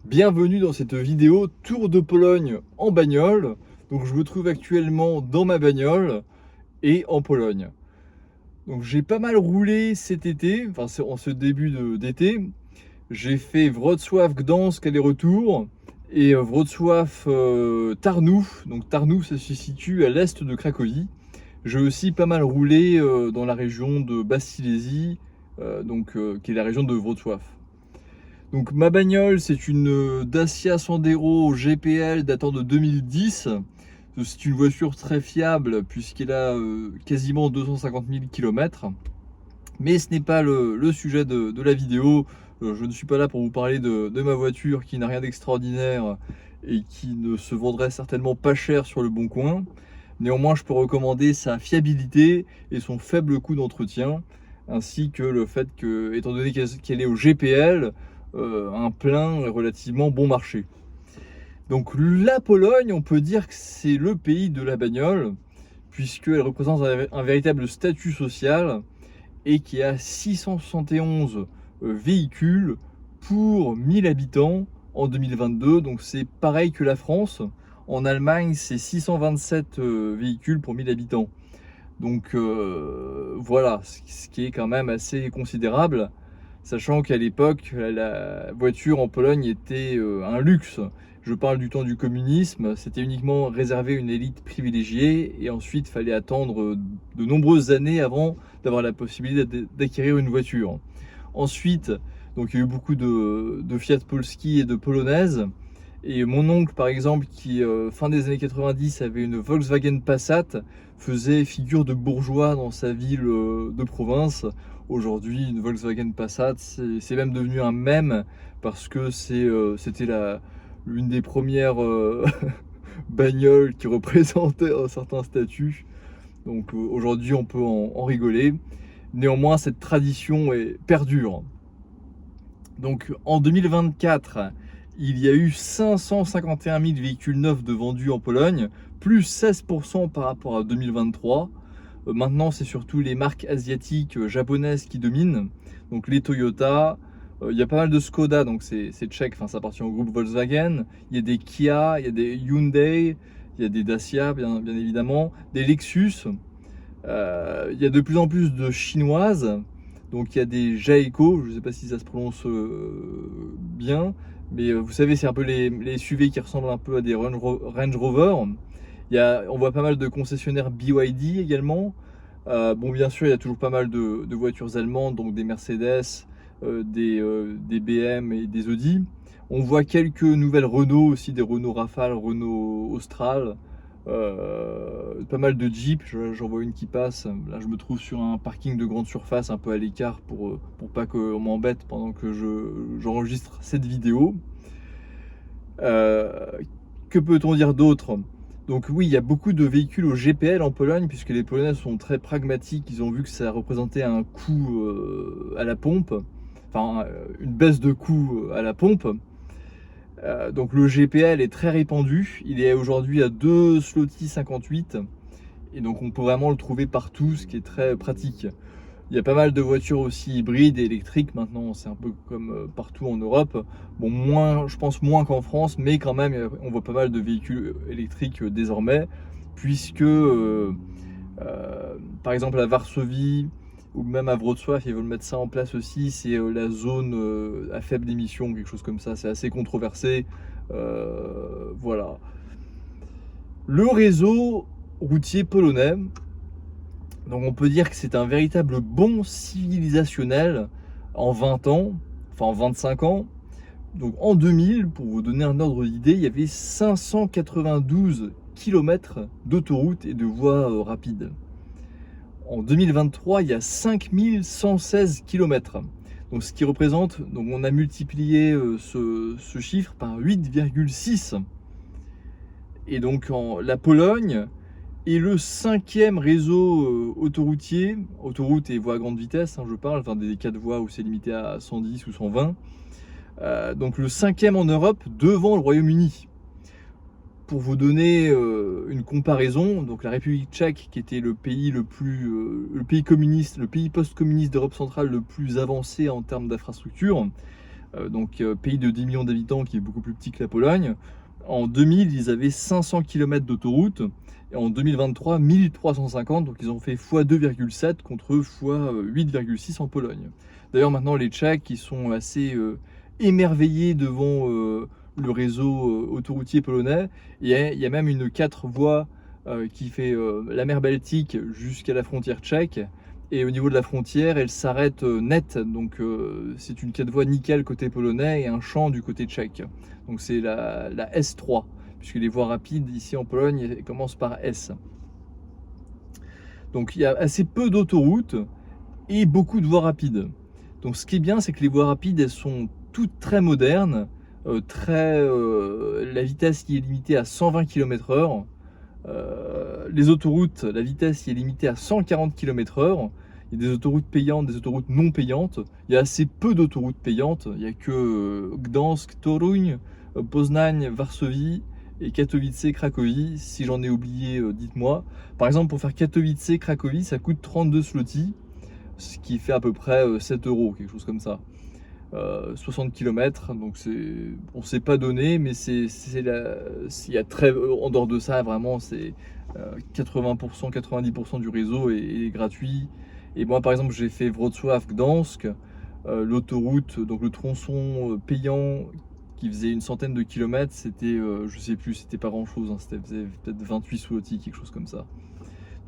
Bienvenue dans cette vidéo Tour de Pologne en bagnole. Donc je me trouve actuellement dans ma bagnole et en Pologne. Donc j'ai pas mal roulé cet été, enfin en ce début d'été. J'ai fait Wrocław-Gdansk aller-retour et Wrocław-Tarnów. Donc Tarnów ça se situe à l'est de Cracovie. J'ai aussi pas mal roulé dans la région de Bas-Silésie, qui est la région de Wrocław. Donc ma bagnole, c'est une Dacia Sandero GPL datant de 2010. C'est une voiture très fiable puisqu'elle a quasiment 250 000 km. Mais ce n'est pas le sujet de la vidéo. Je ne suis pas là pour vous parler de ma voiture qui n'a rien d'extraordinaire et qui ne se vendrait certainement pas cher sur le bon coin. Néanmoins, je peux recommander sa fiabilité et son faible coût d'entretien, ainsi que le fait que, étant donné qu'elle est au GPL, un plein est relativement bon marché. Donc la Pologne, on peut dire que c'est le pays de la bagnole, puisqu'elle représente un véritable statut social et qui a 671 véhicules pour 1000 habitants en 2022. Donc c'est pareil que la France. En Allemagne, c'est 627 véhicules pour 1000 habitants. Donc voilà, ce qui est quand même assez considérable, sachant qu'à l'époque, la voiture en Pologne était un luxe. Je parle du temps du communisme, c'était uniquement réservé à une élite privilégiée et ensuite il fallait attendre de nombreuses années avant d'avoir la possibilité d'acquérir une voiture. Ensuite, donc il y a eu beaucoup de Fiat Polski et de polonaises. Et mon oncle, par exemple, qui fin des années 90 avait une Volkswagen Passat, faisait figure de bourgeois dans sa ville de province. Aujourd'hui, une Volkswagen Passat, c'est même devenu un mème parce que c'était l'une des premières bagnoles qui représentait un certain statut. Donc aujourd'hui, on peut en rigoler. Néanmoins, cette tradition perdure. Donc en 2024, il y a eu 551 000 véhicules neufs de vendus en Pologne, plus 16% par rapport à 2023. Maintenant, c'est surtout les marques asiatiques, japonaises qui dominent. Donc les Toyota, il y a pas mal de Skoda, donc c'est tchèque, enfin ça appartient au groupe Volkswagen. Il y a des Kia, il y a des Hyundai, il y a des Dacia, bien évidemment, des Lexus. Il y a de plus en plus de chinoises. Donc il y a des Jaeco, je ne sais pas si ça se prononce bien, mais vous savez, c'est un peu les SUV qui ressemblent un peu à des Range Rover. On voit pas mal de concessionnaires BYD également. Bon, bien sûr, il y a toujours pas mal de voitures allemandes, donc des Mercedes, des BM et des Audi. On voit quelques nouvelles Renault aussi, des Renault Rafale, Renault Austral. Pas mal de Jeep, j'en vois une qui passe. Là, je me trouve sur un parking de grande surface, un peu à l'écart pour pas qu'on m'embête pendant que j'enregistre cette vidéo. Que peut-on dire d'autre? Donc oui, il y a beaucoup de véhicules au GPL en Pologne, puisque les Polonais sont très pragmatiques. Ils ont vu que ça représentait un coût à la pompe, enfin une baisse de coût à la pompe. Donc le GPL est très répandu, il est aujourd'hui à 2 zloty 58 et donc on peut vraiment le trouver partout, ce qui est très pratique. Il y a pas mal de voitures aussi hybrides et électriques maintenant, c'est un peu comme partout en Europe. Bon, je pense moins qu'en France, mais quand même on voit pas mal de véhicules électriques désormais, puisque par exemple à Varsovie ou même à Wrocław, ils veulent mettre ça en place aussi, c'est la zone à faible émission, quelque chose comme ça, c'est assez controversé. Voilà. Le réseau routier polonais, donc on peut dire que c'est un véritable bond civilisationnel en 20 ans, enfin en 25 ans. Donc en 2000, pour vous donner un ordre d'idée, il y avait 592 km d'autoroutes et de voies rapides. En 2023, il y a 5116 km. Donc ce qui représente, donc on a multiplié ce chiffre par 8,6. Et donc la Pologne est le 5e réseau autoroutier, autoroute et voie à grande vitesse, je parle, enfin des 4 voies où c'est limité à 110 ou 120. Donc le 5e en Europe devant le Royaume-Uni. Pour vous donner une comparaison, donc la République tchèque, qui était le pays le pays communiste, le pays post-communiste d'Europe centrale le plus avancé en termes d'infrastructure, pays de 10 millions d'habitants qui est beaucoup plus petit que la Pologne. En 2000, ils avaient 500 km d'autoroute, et en 2023, 1350, donc ils ont fait x2,7 contre x8,6 en Pologne. D'ailleurs, maintenant, les Tchèques, ils sont assez émerveillés devant le réseau autoroutier polonais. Il y a même une 4 voies qui fait la mer Baltique jusqu'à la frontière tchèque. Et au niveau de la frontière, elle s'arrête net. Donc c'est une 4 voies nickel côté polonais et un champ du côté tchèque. Donc c'est la S3, puisque les voies rapides ici en Pologne elles commencent par S. Donc il y a assez peu d'autoroutes et beaucoup de voies rapides. Donc ce qui est bien, c'est que les voies rapides, elles sont toutes très modernes. La vitesse qui est limitée à 120 km/h. Les autoroutes, la vitesse y est limitée à 140 km/h. Il y a des autoroutes payantes, des autoroutes non payantes. Il y a assez peu d'autoroutes payantes. Il n'y a que Gdansk, Toruń, Poznań, Varsovie et Katowice, Cracovie. Si j'en ai oublié, dites-moi. Par exemple, pour faire Katowice, Cracovie, ça coûte 32 zloty, ce qui fait à peu près 7 euros, quelque chose comme ça. 60 km, donc on ne s'est pas donné, mais il y a en dehors de ça, vraiment, c'est 80%, 90% du réseau est gratuit. Et moi, par exemple, j'ai fait Wrocław-Gdansk, l'autoroute, donc le tronçon payant qui faisait une centaine de kilomètres, c'était, je sais plus, c'était pas grand chose, hein, c'était peut-être 28 zloty, quelque chose comme ça.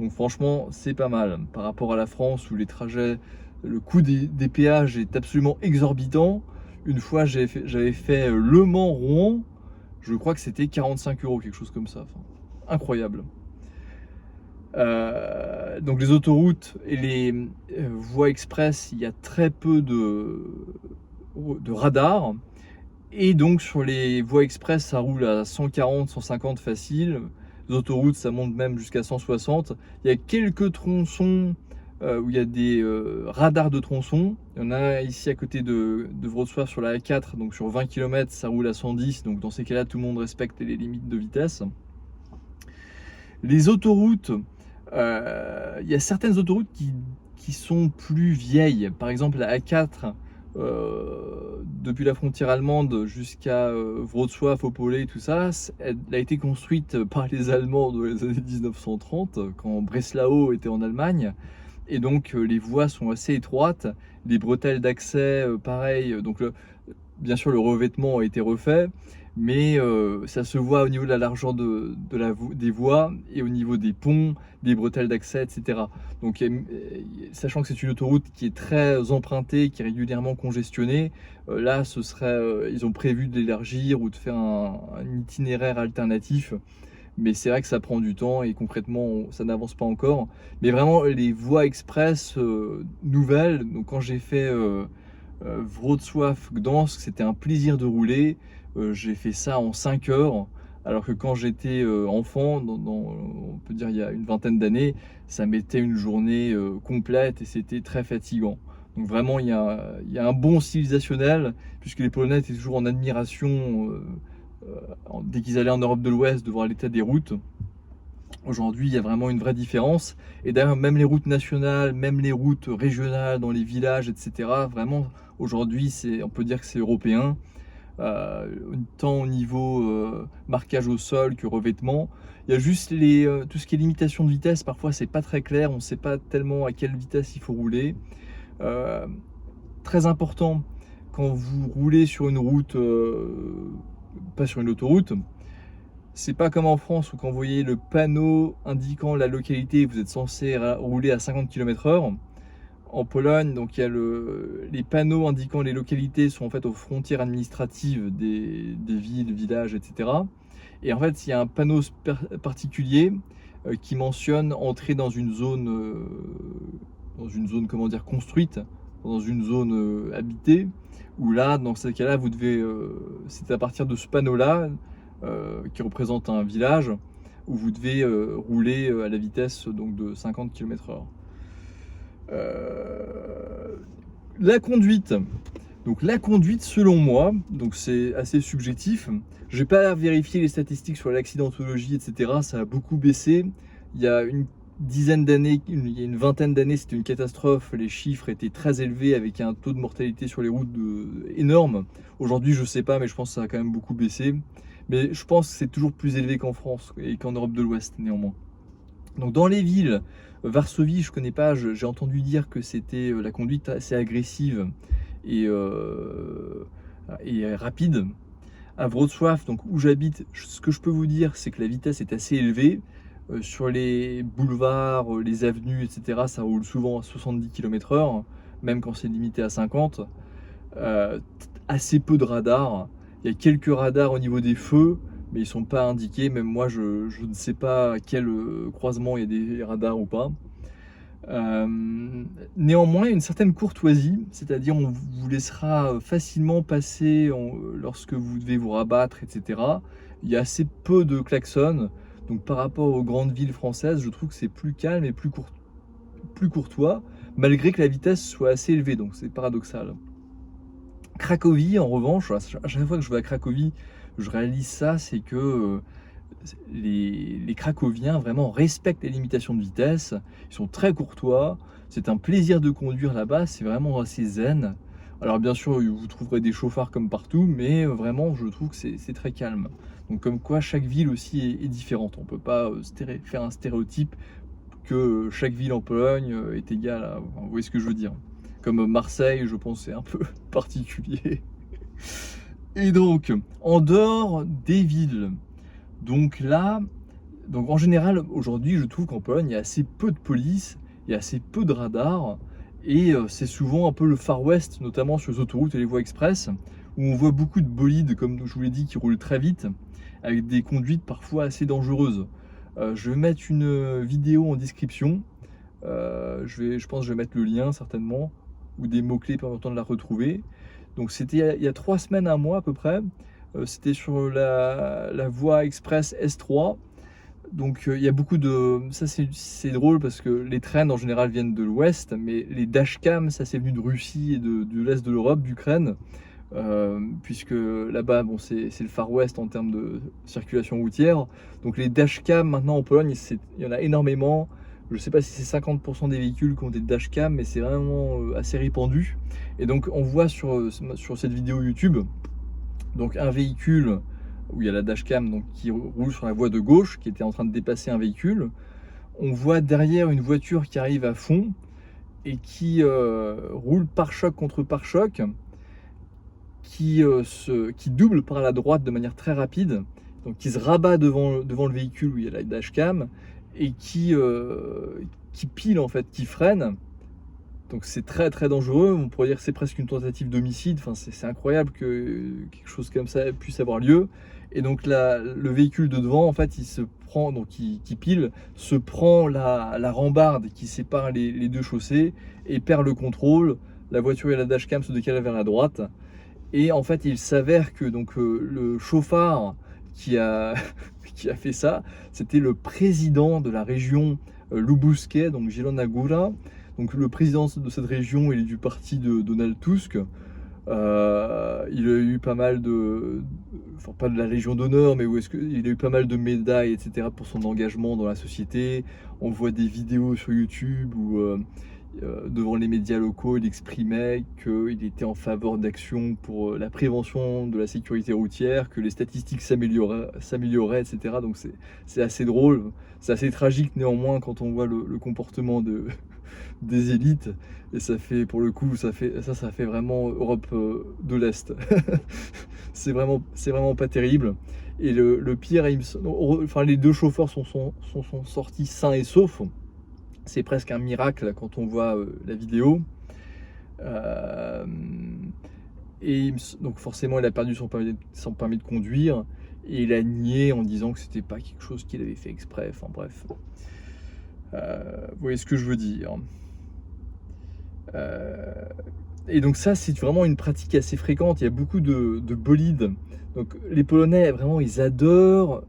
Donc franchement, c'est pas mal par rapport à la France où les trajets, le coût des péages est absolument exorbitant. Une fois, j'avais fait Le Mans-Rouen, je crois que c'était 45 euros, quelque chose comme ça. Enfin, incroyable. Donc les autoroutes et les voies express, il y a très peu de radars. Et donc sur les voies express, ça roule à 140, 150 facile. Les autoroutes, ça monte même jusqu'à 160. Il y a quelques tronçons où il y a des radars de tronçons. Il y en a un ici à côté de Wrocław sur la A4, donc sur 20 km, ça roule à 110. Donc dans ces cas-là, tout le monde respecte les limites de vitesse. Les autoroutes, il y a certaines autoroutes qui sont plus vieilles. Par exemple, la A4, depuis la frontière allemande jusqu'à Wrocław, Opole, tout ça, elle a été construite par les Allemands dans les années 1930, quand Breslau était en Allemagne. Et donc les voies sont assez étroites, les bretelles d'accès, pareil. Donc bien sûr, le revêtement a été refait, mais ça se voit au niveau de la largeur des voies et au niveau des ponts, des bretelles d'accès, etc. Donc, sachant que c'est une autoroute qui est très empruntée, qui est régulièrement congestionnée, là, ils ont prévu de l'élargir ou de faire un itinéraire alternatif. Mais c'est vrai que ça prend du temps et concrètement, ça n'avance pas encore. Mais vraiment, les voies express nouvelles, donc quand j'ai fait Wrocław-Gdansk, c'était un plaisir de rouler. J'ai fait ça en 5 heures, alors que quand j'étais enfant, on peut dire il y a une vingtaine d'années, ça mettait une journée complète et c'était très fatigant. Donc vraiment, il y a un bon civilisationnel, puisque les Polonais étaient toujours en admiration dès qu'ils allaient en Europe de l'Ouest de voir l'état des routes. Aujourd'hui, il y a vraiment une vraie différence. Et d'ailleurs, même les routes nationales, même les routes régionales dans les villages, etc., vraiment, aujourd'hui, on peut dire que c'est européen. Tant au niveau marquage au sol que revêtement. Il y a juste tout ce qui est limitation de vitesse, parfois c'est pas très clair, on ne sait pas tellement à quelle vitesse il faut rouler. Très important, quand vous roulez sur une route, pas sur une autoroute, c'est pas comme en France où quand vous voyez le panneau indiquant la localité, vous êtes censé rouler à 50 km/h. En Pologne, donc il y a les panneaux indiquant les localités sont en fait aux frontières administratives des villes, villages, etc. Et en fait, il y a un panneau particulier qui mentionne entrer dans une zone comment dire, construite, dans une zone habitée, où là, dans ce cas-là, vous devez, c'est à partir de ce panneau-là, qui représente un village, où vous devez rouler à la vitesse donc, de 50 km/h. La conduite. Donc la conduite, selon moi, donc c'est assez subjectif. Je n'ai pas vérifié les statistiques sur l'accidentologie, etc. Ça a beaucoup baissé. Il y a dizaine d'années, il y a une vingtaine d'années, c'était une catastrophe. Les chiffres étaient très élevés avec un taux de mortalité sur les routes énorme. Aujourd'hui, je sais pas, mais je pense que ça a quand même beaucoup baissé. Mais je pense que c'est toujours plus élevé qu'en France et qu'en Europe de l'Ouest, néanmoins. Donc dans les villes, Varsovie, je connais pas, j'ai entendu dire que c'était la conduite assez agressive et, euh, et rapide. À Wrocław, donc où j'habite, ce que je peux vous dire, c'est que la vitesse est assez élevée. Sur les boulevards, les avenues, etc., ça roule souvent à 70 km/h, même quand c'est limité à 50. Euh, Assez peu de radars. Il y a quelques radars au niveau des feux, mais ils ne sont pas indiqués. Même moi, je ne sais pas à quel croisement il y a des radars ou pas. Euh, Néanmoins, il y a une certaine courtoisie, c'est-à-dire on vous laissera facilement passer lorsque vous devez vous rabattre, etc. Il y a assez peu de klaxons, donc par rapport aux grandes villes françaises, je trouve que c'est plus calme et plus courtois, malgré que la vitesse soit assez élevée, donc c'est paradoxal. Cracovie, en revanche, à chaque fois que je vais à Cracovie, je réalise ça, c'est que les Cracoviens vraiment respectent les limitations de vitesse, ils sont très courtois, c'est un plaisir de conduire là-bas, c'est vraiment assez zen. Alors bien sûr, vous trouverez des chauffards comme partout, mais vraiment, je trouve que c'est très calme. Donc comme quoi, chaque ville aussi est différente. On ne peut pas faire un stéréotype que chaque ville en Pologne est égale à... Vous voyez ce que je veux dire. Comme Marseille, je pense, c'est un peu particulier. Et donc, en dehors des villes, donc là, donc en général, aujourd'hui, je trouve qu'en Pologne, il y a assez peu de police, il y a assez peu de radars, et c'est souvent un peu le Far West, notamment sur les autoroutes et les voies express, où on voit beaucoup de bolides, comme je vous l'ai dit, qui roulent très vite, avec des conduites parfois assez dangereuses. Je vais mettre une vidéo en description, je pense que je vais mettre le lien certainement, ou des mots-clés permettant de la retrouver. Donc c'était il y a 3 semaines, un mois à peu près. C'était sur la voie express S3. Donc il y a beaucoup de... Ça c'est drôle parce que les trains en général viennent de l'ouest, mais les dashcams, ça c'est venu de Russie et de l'est de l'Europe, d'Ukraine. Puisque là-bas, bon, c'est le Far West en termes de circulation routière. Donc les dashcams maintenant en Pologne, il y en a énormément. Je ne sais pas si c'est 50% des véhicules qui ont des dashcams, mais c'est vraiment assez répandu. Et donc on voit sur cette vidéo YouTube donc un véhicule où il y a la dashcam donc, qui roule sur la voie de gauche, qui était en train de dépasser un véhicule. On voit derrière une voiture qui arrive à fond et qui roule pare-choc contre pare-choc, qui double par la droite de manière très rapide, donc qui se rabat devant le véhicule où il y a la dashcam et qui pile en fait, qui freine. Donc c'est très très dangereux, on pourrait dire que c'est presque une tentative d'homicide, enfin, c'est incroyable que quelque chose comme ça puisse avoir lieu. Et donc le véhicule de devant, en fait, il se prend, donc qui pile, se prend la rambarde qui sépare les deux chaussées et perd le contrôle. La voiture et la dashcam se décalent vers la droite. Et en fait, il s'avère que donc, le chauffard qui a, qui a fait ça, c'était le président de la région Lubuskie, donc Zielona Góra. Donc le président de cette région, il est du parti de Donald Tusk. Il a eu pas mal enfin pas de la Légion d'honneur, mais il a eu pas mal de médailles, etc. pour son engagement dans la société. On voit des vidéos sur YouTube où devant les médias locaux, il exprimait qu'il était en faveur d'actions pour la prévention de la sécurité routière, que les statistiques s'amélioraient, etc. Donc c'est assez drôle, c'est assez tragique néanmoins quand on voit le comportement des élites, et ça fait, pour le coup, ça fait vraiment Europe de l'Est. C'est vraiment pas terrible. Et le pire, enfin, les deux chauffeurs sont sortis sains et saufs. C'est presque un miracle quand on voit la vidéo. Et donc forcément, il a perdu son permis de conduire, et il a nié en disant que c'était pas quelque chose qu'il avait fait exprès. Enfin bref, vous voyez ce que je veux dire. Et donc ça, c'est vraiment une pratique assez fréquente. Il y a beaucoup de bolides. Donc les Polonais, vraiment, ils adorent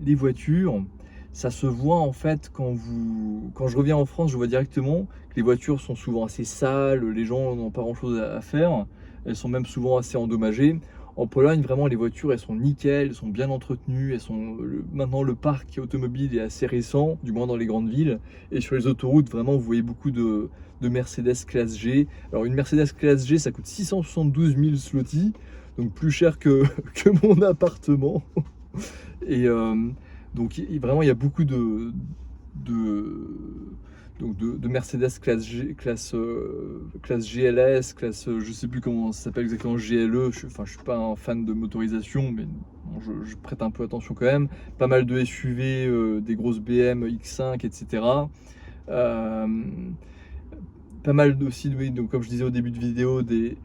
les voitures. Ça se voit en fait quand je reviens en France, je vois directement que les voitures sont souvent assez sales, les gens n'ont pas grand chose à faire, elles sont même souvent assez endommagées. En Pologne, vraiment, les voitures, elles sont nickel, elles sont bien entretenues, maintenant le parc automobile est assez récent, du moins dans les grandes villes. Et sur les autoroutes, vraiment, vous voyez beaucoup de Mercedes classe G. Alors une Mercedes classe G, ça coûte 672 000 zloty, donc plus cher que, que mon appartement. Et donc vraiment, il y a beaucoup de, de Mercedes classe GLS, je sais plus comment ça s'appelle exactement, GLE. Je suis pas un fan de motorisation, mais bon, je prête un peu attention quand même. Pas mal de SUV, des grosses BM X5, etc. Euh, Pas mal aussi, oui, donc comme je disais au début de vidéo, des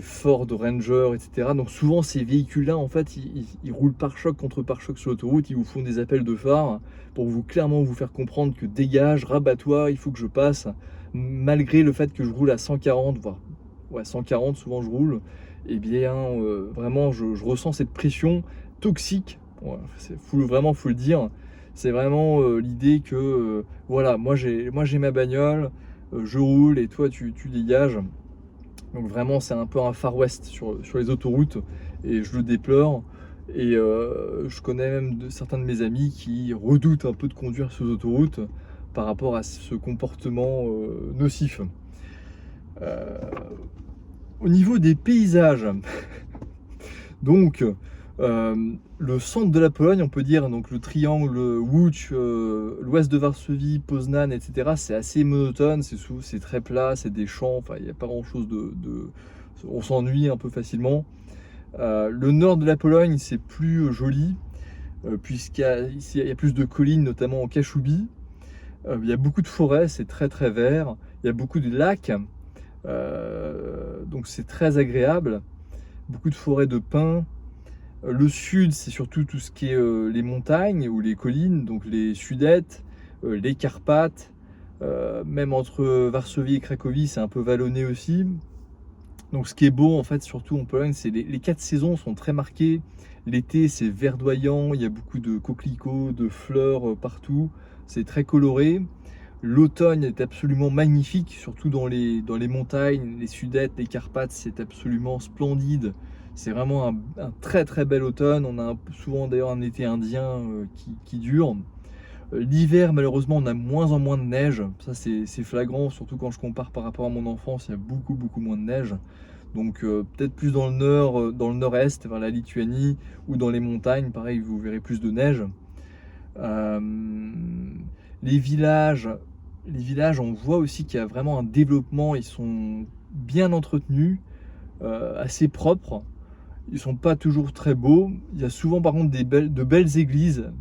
Ford Ranger, etc. Donc souvent ces véhicules-là, en fait, ils roulent pare-choc contre pare-choc sur l'autoroute, ils vous font des appels de phare pour clairement vous faire comprendre que dégage, rabat-toi, il faut que je passe, malgré le fait que je roule à 140, voire ouais, 140, souvent je roule, et bien vraiment je ressens cette pression toxique, ouais, vraiment faut le dire, c'est vraiment l'idée que voilà, moi j'ai ma bagnole, je roule et toi tu dégages. Donc vraiment, c'est un peu un Far West sur les autoroutes et je le déplore. Et je connais même certains de mes amis qui redoutent un peu de conduire sur les autoroutes par rapport à ce comportement nocif. Euh, Au niveau des paysages, donc le centre de la Pologne, on peut dire, donc le triangle Łódź, l'ouest de Varsovie, Poznań, etc. C'est assez monotone, c'est très plat, c'est des champs, enfin il n'y a pas grand chose on s'ennuie un peu facilement. Le nord de la Pologne, c'est plus joli, puisqu'il y a plus de collines, notamment en Kashubie. Il y a beaucoup de forêts, c'est très très vert. Il y a beaucoup de lacs, donc c'est très agréable. Beaucoup de forêts de pins. Le sud, c'est surtout tout ce qui est les montagnes ou les collines, donc les Sudètes, les Carpates. Même entre Varsovie et Cracovie, c'est un peu vallonné aussi. Donc ce qui est beau en fait, surtout en Pologne, c'est les 4 saisons sont très marquées. L'été, c'est verdoyant, il y a beaucoup de coquelicots, de fleurs partout. C'est très coloré. L'automne est absolument magnifique, surtout dans les montagnes, les Sudètes, les Carpates, c'est absolument splendide. C'est vraiment un très très bel automne. On a souvent d'ailleurs un été indien qui dure. L'hiver, malheureusement, on a moins en moins de neige. Ça, c'est flagrant, surtout quand je compare par rapport à mon enfance, il y a beaucoup beaucoup moins de neige. Donc peut-être plus dans le nord, dans le nord-est, vers la Lituanie, ou dans les montagnes, pareil, vous verrez plus de neige. Euh, les villages, on voit aussi qu'il y a vraiment un développement. Ils sont bien entretenus, assez propres. Ils sont pas toujours très beaux. Il y a souvent par contre de belles églises,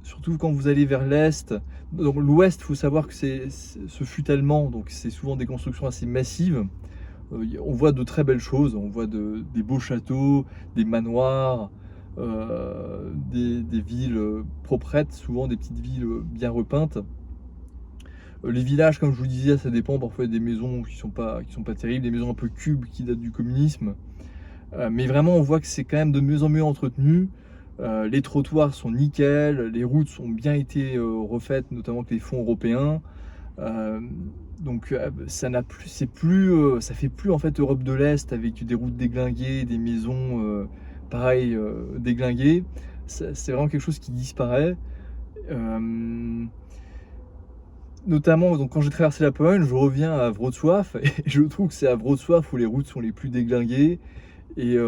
surtout quand vous allez vers l'est. Donc l'ouest, il faut savoir que ce fut allemand, donc c'est souvent des constructions assez massives. On voit de très belles choses, on voit des beaux châteaux, des manoirs, des villes proprettes, souvent des petites villes bien repeintes. Les villages, comme je vous disais, ça dépend. Parfois, il y a des maisons qui sont pas terribles, des maisons un peu cubes qui datent du communisme. Mais vraiment, on voit que c'est quand même de mieux en mieux entretenu. Les trottoirs sont nickel, les routes ont bien été refaites, notamment avec les fonds européens. Donc ça fait plus en fait Europe de l'Est avec des routes déglinguées, des maisons pareil déglinguées. C'est vraiment quelque chose qui disparaît. Notamment, donc, quand j'ai traversé la Pologne, je reviens à Wrocław et je trouve que c'est à Wrocław où les routes sont les plus déglinguées et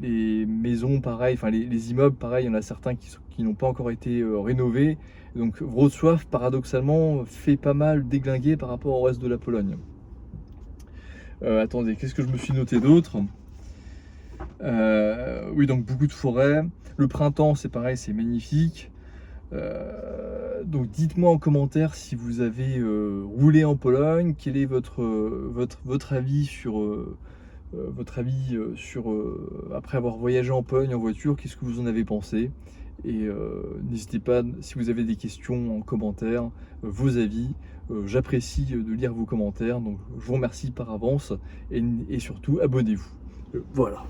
les maisons, pareil, enfin les immeubles, pareil, il y en a certains qui n'ont pas encore été rénovés. Donc Wrocław, paradoxalement, fait pas mal déglinguer par rapport au reste de la Pologne. Attendez, qu'est-ce que je me suis noté d'autre? Oui, donc beaucoup de forêts. Le printemps, c'est pareil, c'est magnifique. Donc dites-moi en commentaire si vous avez roulé en Pologne, quel est votre avis sur après avoir voyagé en Pologne en voiture, qu'est-ce que vous en avez pensé? Et n'hésitez pas, si vous avez des questions en commentaire, vos avis, j'apprécie de lire vos commentaires, donc je vous remercie par avance et surtout abonnez-vous. Voilà.